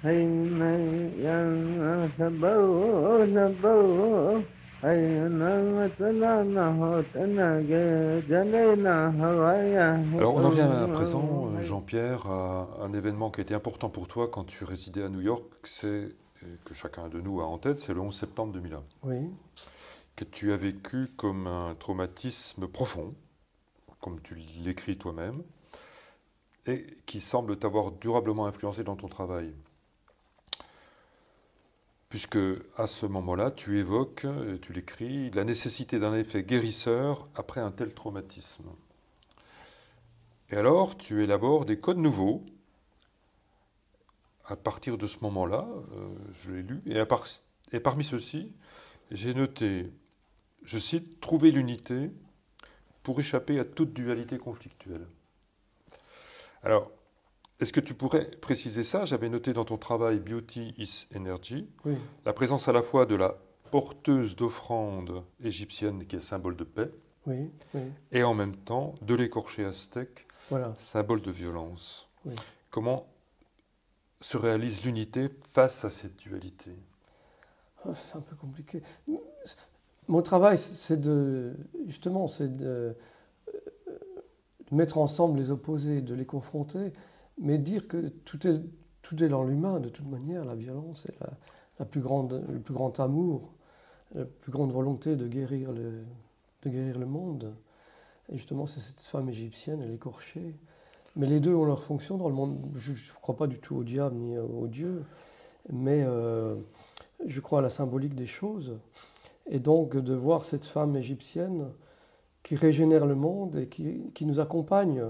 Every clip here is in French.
hay nay yang sabau sabau hay na tana na ho tana ge jane na hawaya Alors on en vient à ho présent, hay. Jean-Pierre, à un événement qui a été important pour toi quand tu résidais à New York, c'est, et que chacun de nous a en tête, c'est le 11 septembre 2001, Oui, que tu as vécu comme un traumatisme profond, comme tu l'écris toi-même, et qui semble t'avoir durablement influencé dans ton travail. Puisque à ce moment-là, tu évoques, tu l'écris, la nécessité d'un effet guérisseur après un tel traumatisme. Et alors, tu élabores des codes nouveaux à partir de ce moment-là, je l'ai lu, et parmi ceux-ci, j'ai noté, je cite, trouver l'unité pour échapper à toute dualité conflictuelle. Alors, est-ce que tu pourrais préciser ça? J'avais noté dans ton travail Beauty is Energy, oui, la présence à la fois de la porteuse d'offrande égyptienne qui est symbole de paix, oui, oui, et en même temps de l'écorché aztèque, voilà, symbole de violence. oui. Comment se réalise l'unité face à cette dualité? Ah, c'est un peu compliqué. Mon travail, justement, c'est de mettre ensemble les opposés, de les confronter, mais dire que tout est dans l'humain, de toute manière, la violence est le plus grand amour, la plus grande volonté de guérir le monde. Et justement, c'est cette femme égyptienne, elle est écorchée. Mais les deux ont leur fonction dans le monde. Je ne crois pas du tout au diable ni au Dieu, mais je crois à la symbolique des choses. Et donc de voir cette femme égyptienne qui régénère le monde et qui nous accompagne,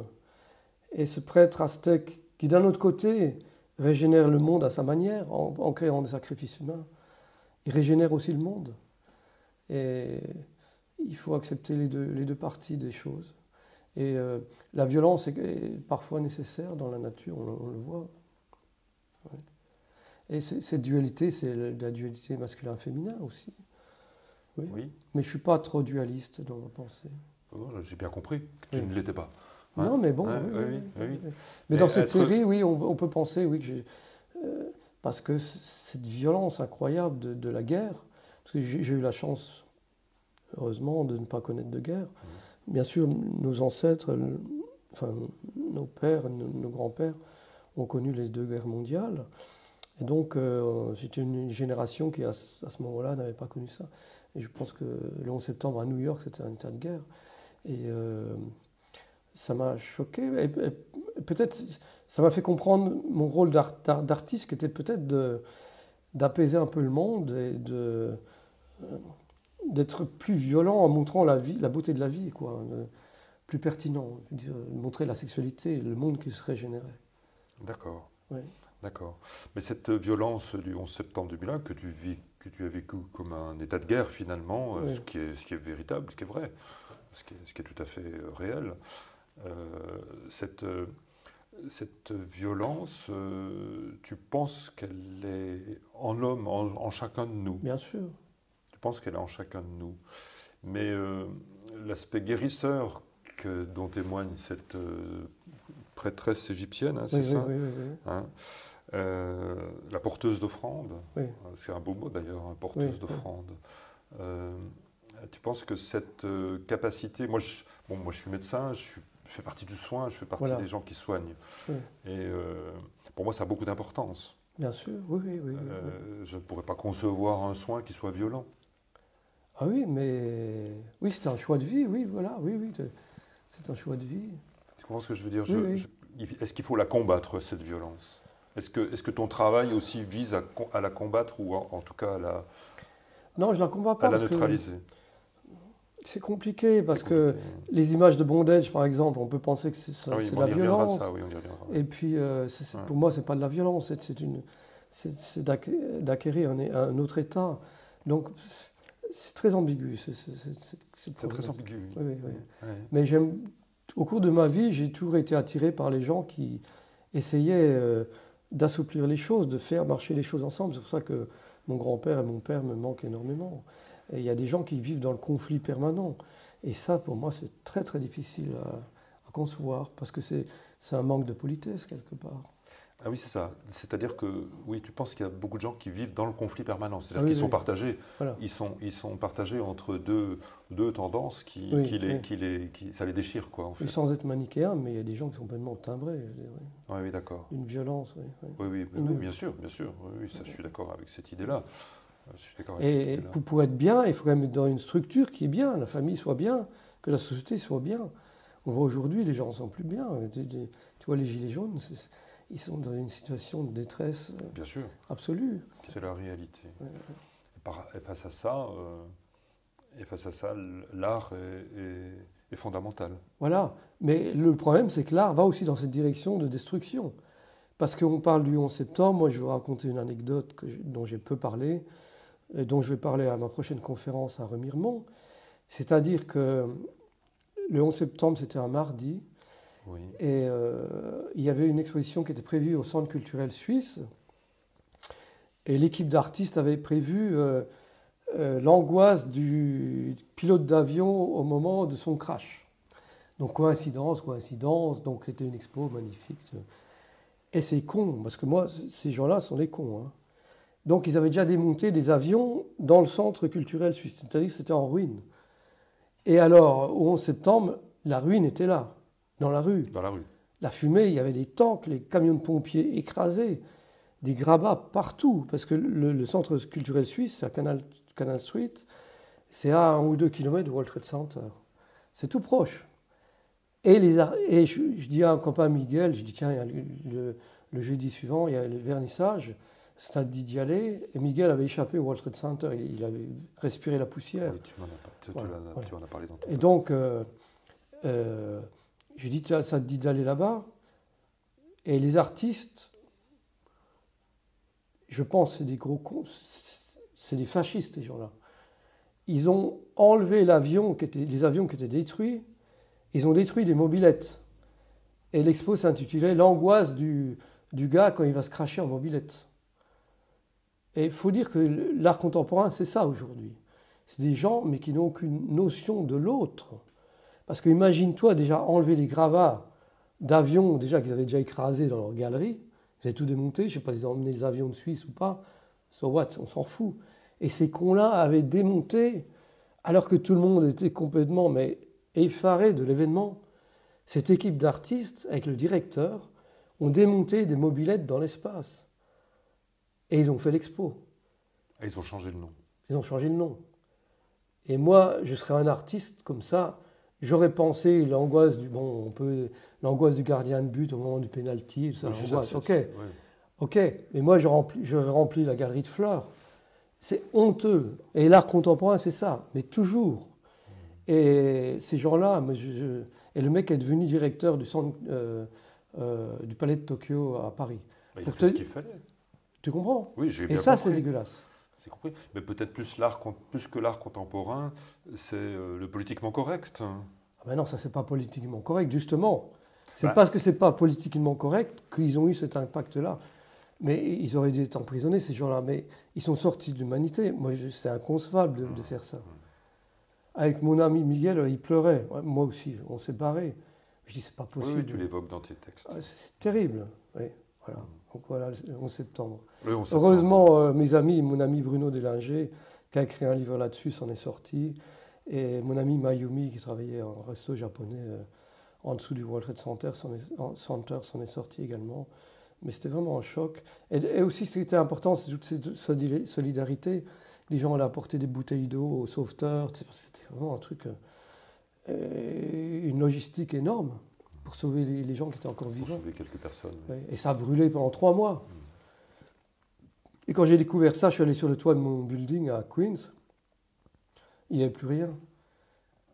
et ce prêtre aztèque qui d'un autre côté régénère le monde à sa manière en créant des sacrifices humains, il régénère aussi le monde. Et il faut accepter les deux parties des choses. Et la violence est parfois nécessaire dans la nature, on le voit. Ouais. Et cette dualité, c'est la dualité masculin-féminin aussi. Oui. Oui, Mais je ne suis pas trop dualiste dans ma pensée. j'ai bien compris que tu Oui. ne l'étais pas. Hein? Non, mais bon, Hein? oui, Oui, oui, oui, oui, oui. oui. Mais Mais dans cette être... série, oui, on peut penser, oui, que parce que cette violence incroyable de la guerre, parce que j'ai eu la chance, heureusement, de ne pas connaître de guerre. Bien sûr, nos ancêtres, enfin nos pères, nos grands-pères ont connu les deux guerres mondiales. Et donc, c'était une génération qui, à ce moment-là, n'avait pas connu ça. Et je pense que le 11 septembre à New York, c'était un état de guerre. Et ça m'a choqué. Et peut-être, ça m'a fait comprendre mon rôle d'artiste, qui était peut-être d'apaiser un peu le monde et d'être plus violent en montrant la vie, la beauté de la vie, quoi. Plus pertinent. Je veux dire, montrer la sexualité, le monde qui se régénérait. D'accord, Ouais. d'accord. Mais cette violence du 11 septembre 2001 que tu as vécu comme un état de guerre finalement, Ouais. ce qui est véritable, ce qui est vrai, ce qui est tout à fait réel, cette, cette violence, tu penses qu'elle est en l'homme, en chacun de nous. Bien sûr. Tu penses qu'elle est en chacun de nous. Mais l'aspect guérisseur dont témoigne cette prêtresse égyptienne, hein, c'est Oui, oui, ça, oui, oui, oui. hein, la porteuse d'offrande, Oui, c'est un beau mot d'ailleurs, hein, oui, porteuse oui. d'offrande. Euh, Tu penses que cette capacité, moi je suis médecin, je fais partie du soin, je fais partie Voilà. des gens qui soignent. Oui. Et pour moi ça a beaucoup d'importance. Bien sûr, oui, oui, oui, oui, oui. Je ne pourrais pas concevoir un soin qui soit violent. Ah oui, mais oui, c'est un choix de vie, oui, voilà, oui, oui, c'est un choix de vie. Tu comprends ce que je veux dire? Oui, oui. Est-ce qu'il faut la combattre, cette violence? Est-ce que ton travail aussi vise à la combattre ou en tout cas Non, je ne la combats à pas la parce que neutraliser? c'est compliqué, parce C'est que compliqué. les images de bondage, par exemple, on peut penser que Ah oui, c'est de on la y reviendra de violence. ça, oui, on y reviendra. Et puis, Ouais. pour moi, c'est pas de la violence, c'est d'acquérir un autre état. Donc, c'est très ambigu, C'est très problématique. ambigu. Oui. Oui, oui, oui. Ouais. Mais au cours de ma vie, j'ai toujours été attiré par les gens qui essayaient d'assouplir les choses, de faire marcher les choses ensemble. C'est pour ça que mon grand-père et mon père me manquent énormément. Et il y a des gens qui vivent dans le conflit permanent. Et ça, pour moi, c'est très très difficile à concevoir, parce que c'est un manque de politesse quelque part. Ah oui, c'est ça. C'est-à-dire que, oui, tu penses qu'il y a beaucoup de gens qui vivent dans le conflit permanent. C'est-à-dire Ah oui, qu'ils sont oui. partagés. Voilà. Ils sont partagés entre deux tendances Oui, ça les déchire, quoi, en Et fait. sans être manichéen, mais il y a des gens qui sont complètement timbrés. Je dirais. Oui, oui, d'accord. Une violence, oui. Oui. Oui, oui, Une- oui, bien sûr, bien sûr. Oui, oui, ça, je suis d'accord avec cette idée-là. Je suis d'accord avec cette Et idée-là. pour être bien, il faut quand même être dans une structure qui est bien, la famille soit bien, que la société soit bien. On voit aujourd'hui, les gens ne sont plus bien. Tu vois, les gilets jaunes, ils sont dans une situation de détresse Bien sûr, absolue. c'est la réalité. Ouais. Et face à ça, l'art est fondamental. Voilà. Mais le problème, c'est que l'art va aussi dans cette direction de destruction. Parce qu'on parle du 11 septembre, moi je vais vous raconter une anecdote dont j'ai peu parlé, et dont je vais parler à ma prochaine conférence à Remiremont. C'est-à-dire que le 11 septembre, c'était un mardi, Oui. et il y avait une exposition qui était prévue au Centre culturel suisse, et l'équipe d'artistes avait prévu l'angoisse du pilote d'avion au moment de son crash. Donc coïncidence, donc c'était une expo magnifique. Et c'est con, parce que moi, ces gens-là sont des cons. Hein. Donc ils avaient déjà démonté des avions dans le centre culturel suisse, c'est-à-dire que c'était en ruine. Et alors, au 11 septembre, la ruine était là, dans la rue. Dans la rue. La fumée, il y avait des tanks, les camions de pompiers écrasés, des grabats partout, parce que le centre culturel suisse, c'est à Canal Street, c'est à 1 ou 2 kilomètres de World Trade Center. C'est tout proche. Et je dis à un copain Miguel, je dis tiens, il y a le jeudi suivant, il y a le vernissage, c'est à dit d'y aller. Et Miguel avait échappé au World Trade Center, il avait respiré la poussière. Oui, tu m'en as parlé dans ton Et texte. donc, je dis tiens, ça te dit d'aller là-bas. Et les artistes, je pense, c'est des gros cons, c'est des fascistes, ces gens-là. Ils ont enlevé les avions qui étaient détruits. Ils ont détruit des mobylettes. Et l'expo s'intitulait « L'angoisse du gars quand il va se cracher en mobilette ». Et il faut dire que l'art contemporain, c'est ça aujourd'hui. C'est des gens, mais qui n'ont aucune notion de l'autre. Parce que imagine-toi déjà enlever les gravats d'avions déjà qu'ils avaient déjà écrasés dans leur galerie. Ils avaient tout démonté, je ne sais pas, ils ont emmené les avions de Suisse ou pas. So what, on s'en fout. Et ces cons-là avaient démonté, alors que tout le monde était complètement... mais effarés de l'événement, cette équipe d'artistes, avec le directeur, ont démonté des mobylettes dans l'espace. Et ils ont fait l'expo. Et ils ont changé le nom. Ils ont changé de nom. Et moi, je serais un artiste comme ça, j'aurais pensé l'angoisse du gardien de but au moment du penalty, ça, l'angoisse. Ok, mais moi, j'aurais rempli la galerie de fleurs. C'est honteux. Et l'art contemporain, c'est ça, mais toujours. Et ces gens-là, et le mec est devenu directeur du centre du Palais de Tokyo à Paris. Il a fait ce qu'il fallait. Tu comprends? Oui, j'ai bien compris. Et ça, compris. c'est dégueulasse. J'ai compris. Mais peut-être plus que l'art contemporain, c'est le politiquement correct. Ah ben non, ça, c'est pas politiquement correct, justement. C'est Bah. parce que c'est pas politiquement correct qu'ils ont eu cet impact-là. Mais ils auraient dû être emprisonnés, ces gens-là. Mais ils sont sortis de l'humanité. Moi, c'est inconcevable de faire ça. Avec mon ami Miguel, il pleurait. Moi aussi, on s'est barrés. Je dis, c'est pas possible. Oui, tu l'évoques dans tes textes. C'est terrible. Oui, voilà. Donc voilà, le 11 septembre. Le 11 septembre. Heureusement, mon ami Bruno Delinger, qui a écrit un livre là-dessus, s'en est sorti. Et mon ami Mayumi, qui travaillait en resto japonais en dessous du World Trade Center, s'en est sorti également. Mais c'était vraiment un choc. Et aussi, ce qui était important, c'est toute cette solidarité. Les gens allaient apporter des bouteilles d'eau aux sauveteurs. C'était vraiment un truc, une logistique énorme pour sauver les gens qui étaient encore vivants. Pour sauver quelques personnes. Oui. Et ça a brûlé pendant 3 mois. Et quand j'ai découvert ça, je suis allé sur le toit de mon building à Queens. Il n'y avait plus rien.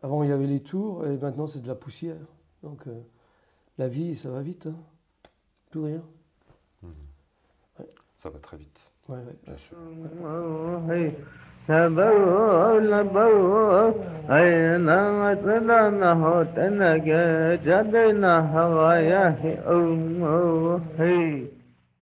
Avant, il y avait les tours, et maintenant, c'est de la poussière. Donc, la vie, ça va vite. Hein. Plus rien. Ouais. Ça va très vite. Ouais. Bien sûr. Hey.